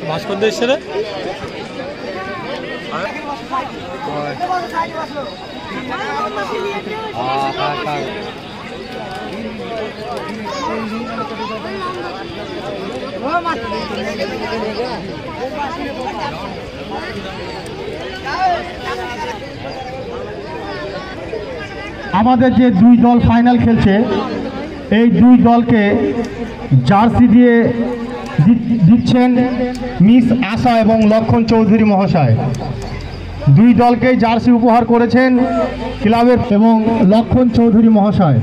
ভাস্কর দেশ রে আমাদের যে দুই দল ফাইনাল খেলছে এই দুই দলকে জার্সি দিয়ে দিচ্ছেন মিস আশা এবং লক্ষণ চৌধুরী মহাশয়। দুই দলকে জার্সি উপহার করেছেন ক্লাবের এবং লক্ষণ চৌধুরী মহাশয়।